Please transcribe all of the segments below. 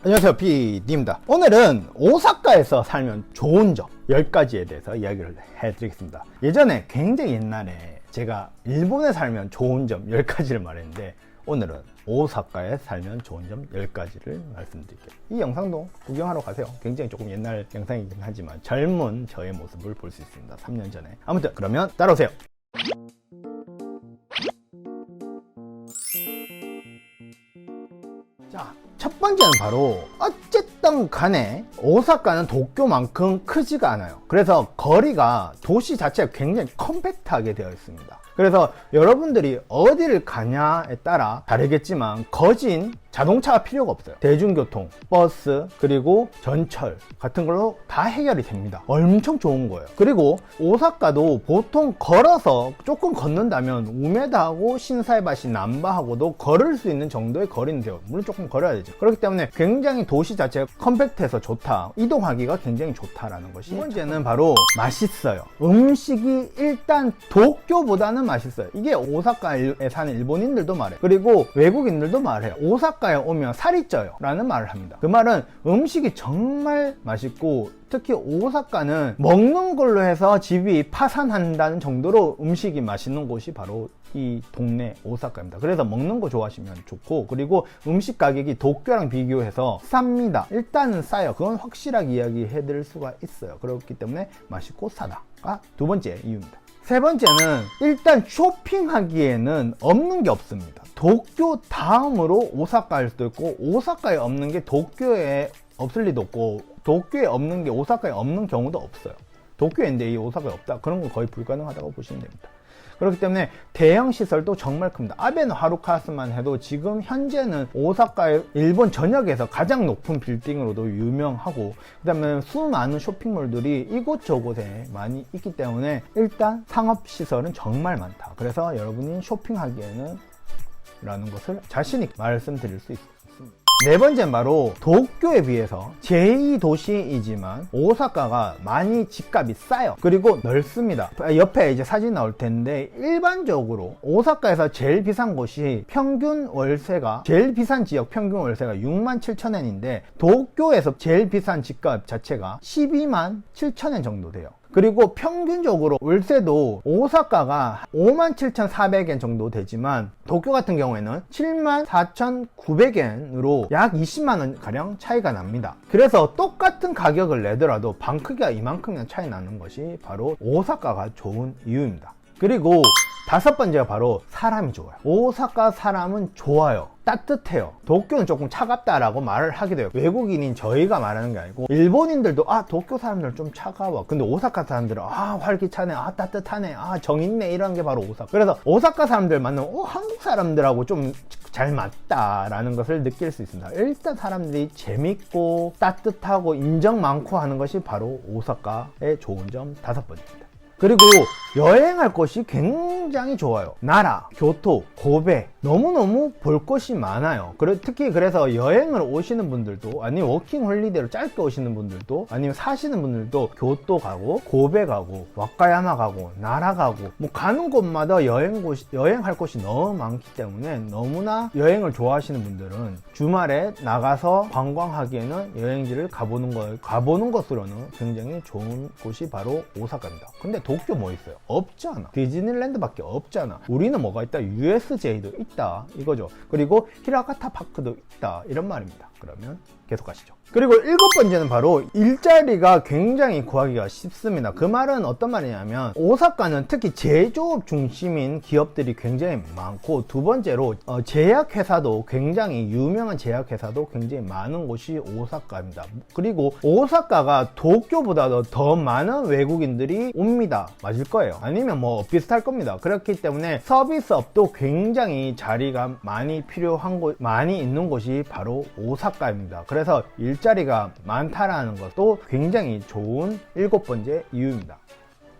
안녕하세요, PD입니다. 오늘은 오사카에서 살면 좋은 점 10가지에 대해서 이야기를 해드리겠습니다. 예전에 굉장히 옛날에 제가 일본에 살면 좋은 점 10가지를 말했는데, 오늘은 오사카에 살면 좋은 점 10가지를 말씀드릴게요. 이 영상도 구경하러 가세요. 굉장히 조금 옛날 영상이긴 하지만 젊은 저의 모습을 볼 수 있습니다. 3년 전에. 아무튼 그러면 따라오세요. 자, 첫 번째는 바로 어쨌든 간에 오사카는 도쿄만큼 크지가 않아요. 그래서 거리가 도시 자체가 굉장히 컴팩트하게 되어 있습니다. 그래서 여러분들이 어디를 가냐에 따라 다르겠지만 거진 자동차가 필요가 없어요. 대중교통, 버스, 그리고 전철 같은 걸로 다 해결이 됩니다. 엄청 좋은 거예요. 그리고 오사카도 보통 걸어서 조금 걷는다면 우메다하고 신사이바시, 남바하고도 걸을 수 있는 정도의 거리는 돼요. 물론 조금 걸어야 되죠. 그렇기 때문에 굉장히 도시 자체가 컴팩트해서 좋다, 이동하기가 굉장히 좋다라는 것이. 두 번째는 바로 맛있어요. 음식이 일단 도쿄보다는 맛있어요. 이게 오사카에 사는 일본인들도 말해요. 그리고 외국인들도 말해요. 오사카에 오면 살이 쪄요 라는 말을 합니다. 그 말은 음식이 정말 맛있고, 특히 오사카는 먹는 걸로 해서 집이 파산한다는 정도로 음식이 맛있는 곳이 바로 이 동네 오사카입니다. 그래서 먹는 거 좋아하시면 좋고, 그리고 음식 가격이 도쿄랑 비교해서 쌉니다. 일단은 싸요. 그건 확실하게 이야기해 드릴 수가 있어요. 그렇기 때문에 맛있고 싸다가 두 번째 이유입니다. 세 번째는 일단 쇼핑하기에는 없는 게 없습니다. 도쿄 다음으로 오사카일 수도 있고, 오사카에 없는 게 도쿄에 없을 리도 없고, 도쿄에 없는 게 오사카에 없는 경우도 없어요. 도쿄에 있는데 이 오사카에 없다? 그런 건 거의 불가능하다고 보시면 됩니다. 그렇기 때문에 대형 시설도 정말 큽니다. 아베노 하루카스만 해도 지금 현재는 오사카의 일본 전역에서 가장 높은 빌딩으로도 유명하고, 그 다음에 수많은 쇼핑몰들이 이곳저곳에 많이 있기 때문에 일단 상업시설은 정말 많다. 그래서 여러분이 쇼핑하기에는 라는 것을 자신있게 말씀드릴 수 있습니다. 네 번째는 바로 도쿄에 비해서 제2도시이지만 오사카가 많이 집값이 싸요. 그리고 넓습니다. 옆에 이제 사진 나올 텐데, 일반적으로 오사카에서 제일 비싼 곳이 평균 월세가, 제일 비싼 지역 평균 월세가 67,000엔인데 도쿄에서 제일 비싼 집값 자체가 127,000엔 정도 돼요. 그리고 평균적으로 월세도 오사카가 57,400엔 정도 되지만 도쿄 같은 경우에는 74,900엔으로 약 20만원 가량 차이가 납니다. 그래서 똑같은 가격을 내더라도 방 크기가 이만큼이나 차이 나는 것이 바로 오사카가 좋은 이유입니다. 그리고 다섯 번째가 바로 사람이 좋아요. 오사카 사람은 좋아요. 따뜻해요. 도쿄는 조금 차갑다라고 말을 하게 돼요. 외국인인 저희가 말하는 게 아니고, 일본인들도 도쿄 사람들 좀 차가워. 근데 오사카 사람들은 활기차네, 따뜻하네, 정 있네, 이런 게 바로 오사카. 그래서 오사카 사람들 만나면 한국 사람들하고 좀 잘 맞다라는 것을 느낄 수 있습니다. 일단 사람들이 재밌고 따뜻하고 인정 많고 하는 것이 바로 오사카의 좋은 점 다섯 번째입니다. 그리고 여행할 곳이 굉장히 좋아요. 나라, 교토, 고베, 너무너무 볼 것이 많아요. 특히 그래서 여행을 오시는 분들도, 아니면 워킹 홀리데이로 짧게 오시는 분들도, 아니면 사시는 분들도 교토 가고, 고베 가고, 와카야마 가고, 나라 가고, 가는 곳마다 여행할 곳이 너무 많기 때문에 너무나 여행을 좋아하시는 분들은 주말에 나가서 관광하기에는 여행지를 가보는 것으로는 굉장히 좋은 곳이 바로 오사카입니다. 근데 도쿄 뭐 있어요? 없잖아. 디즈니랜드밖에 없잖아. 우리는 뭐가 있다? USJ도 있다, 이거죠. 그리고 히라가타 파크도 있다, 이런 말입니다. 그러면 계속 가시죠. 그리고 일곱 번째는 바로 일자리가 굉장히 구하기가 쉽습니다. 그 말은 어떤 말이냐면, 오사카는 특히 제조업 중심인 기업들이 굉장히 많고, 두 번째로 제약회사도, 굉장히 유명한 제약회사도 굉장히 많은 곳이 오사카입니다. 그리고 오사카가 도쿄보다도 더 많은 외국인들이 옵니다. 맞을 거예요. 아니면 비슷할 겁니다. 그렇기 때문에 서비스업도 굉장히 자리가 많이 필요한 곳, 많이 있는 곳이 바로 오사카입니다. 그래서 일자리가 많다라는 것도 굉장히 좋은 일곱 번째 이유입니다.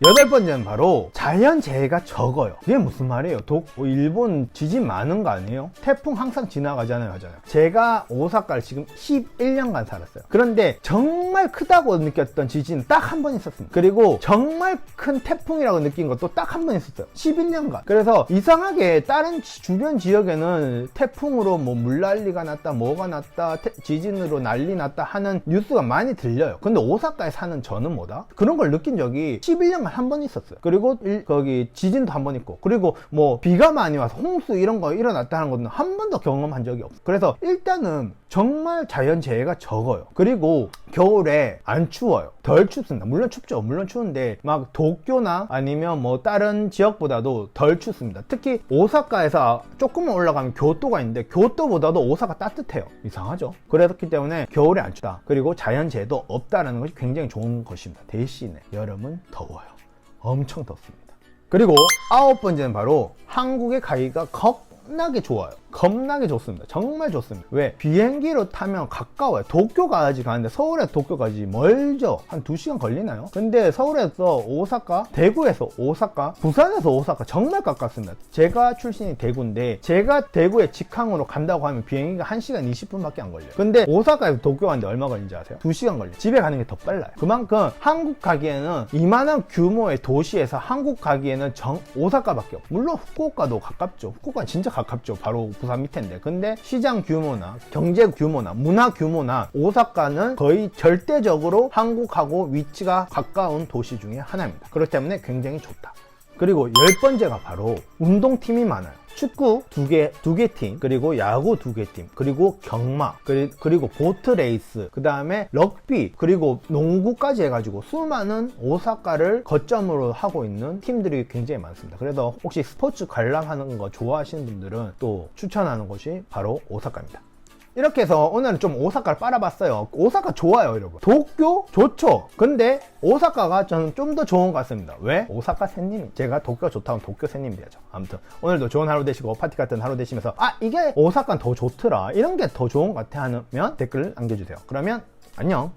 8번째는 바로 자연재해가 적어요. 이게 무슨 말이에요? 일본 지진 많은 거 아니에요? 태풍 항상 지나가잖아요, 하잖아요. 제가 오사카를 지금 11년간 살았어요. 그런데 정말 크다고 느꼈던 지진은 딱 한 번 있었습니다. 그리고 정말 큰 태풍이라고 느낀 것도 딱 한 번 있었어요. 11년간. 그래서 이상하게 다른 주변 지역에는 태풍으로 뭐 물난리가 났다, 뭐가 났다, 지진으로 난리 났다 하는 뉴스가 많이 들려요. 근데 오사카에 사는 저는 뭐다? 그런 걸 느낀 적이 11년간 한 번 있었어요. 그리고 거기 지진도 한 번 있고, 그리고 뭐 비가 많이 와서 홍수 이런 거 일어났다 하는 것은 한 번도 경험한 적이 없어요. 그래서 일단은 정말 자연재해가 적어요. 그리고 겨울에 안 추워요. 덜 춥습니다. 물론 춥죠. 물론 추운데 막 도쿄나 아니면 뭐 다른 지역보다도 덜 춥습니다. 특히 오사카에서 조금만 올라가면 교토가 있는데 교토보다도 오사카 따뜻해요. 이상하죠? 그렇기 때문에 겨울에 안 춥다. 그리고 자연재해도 없다는 것이 굉장히 좋은 것입니다. 대신에 여름은 더워요. 엄청 덥습니다. 그리고 9번째는 바로 한국에 가기가 겁나게 좋아요. 겁나게 좋습니다. 정말 좋습니다. 왜? 비행기로 타면 가까워요. 도쿄까지 가는데 서울에서 도쿄까지 멀죠? 한 2시간 걸리나요? 근데 서울에서 오사카, 대구에서 오사카, 부산에서 오사카 정말 가깝습니다. 제가 출신이 대구인데 제가 대구에 직항으로 간다고 하면 비행기가 1시간 20분밖에 안 걸려요. 근데 오사카에서 도쿄 가는데 얼마 걸리는지 아세요? 2시간 걸려요. 집에 가는 게 더 빨라요. 그만큼 한국 가기에는 이만한 규모의 도시에서 한국 가기에는 오사카밖에 없어요. 물론 후쿠오카도 가깝죠. 후쿠오카는 진짜 가깝죠. 바로 부산 밑인데. 근데 시장 규모나 경제 규모나 문화 규모나 오사카는 거의 절대적으로 한국하고 위치가 가까운 도시 중에 하나입니다. 그렇기 때문에 굉장히 좋다. 그리고 10번째가 바로 운동팀이 많아요. 축구 두 개 팀, 그리고 야구 2개 팀, 그리고 경마, 그리고 보트 레이스, 그 다음에 럭비, 그리고 농구까지 해가지고 수많은 오사카를 거점으로 하고 있는 팀들이 굉장히 많습니다. 그래서 혹시 스포츠 관람하는 거 좋아하시는 분들은 또 추천하는 곳이 바로 오사카입니다. 이렇게 해서 오늘은 좀 오사카를 빨아봤어요. 오사카 좋아요, 여러분. 도쿄 좋죠. 근데 오사카가 저는 좀 더 좋은 것 같습니다. 왜? 오사카 샌님, 제가 도쿄 좋다면 도쿄 샌님 돼야죠. 아무튼 오늘도 좋은 하루 되시고 파티 같은 하루 되시면서 이게 오사카는 더 좋더라, 이런 게 더 좋은 것 같아 하면 댓글을 남겨주세요. 그러면 안녕.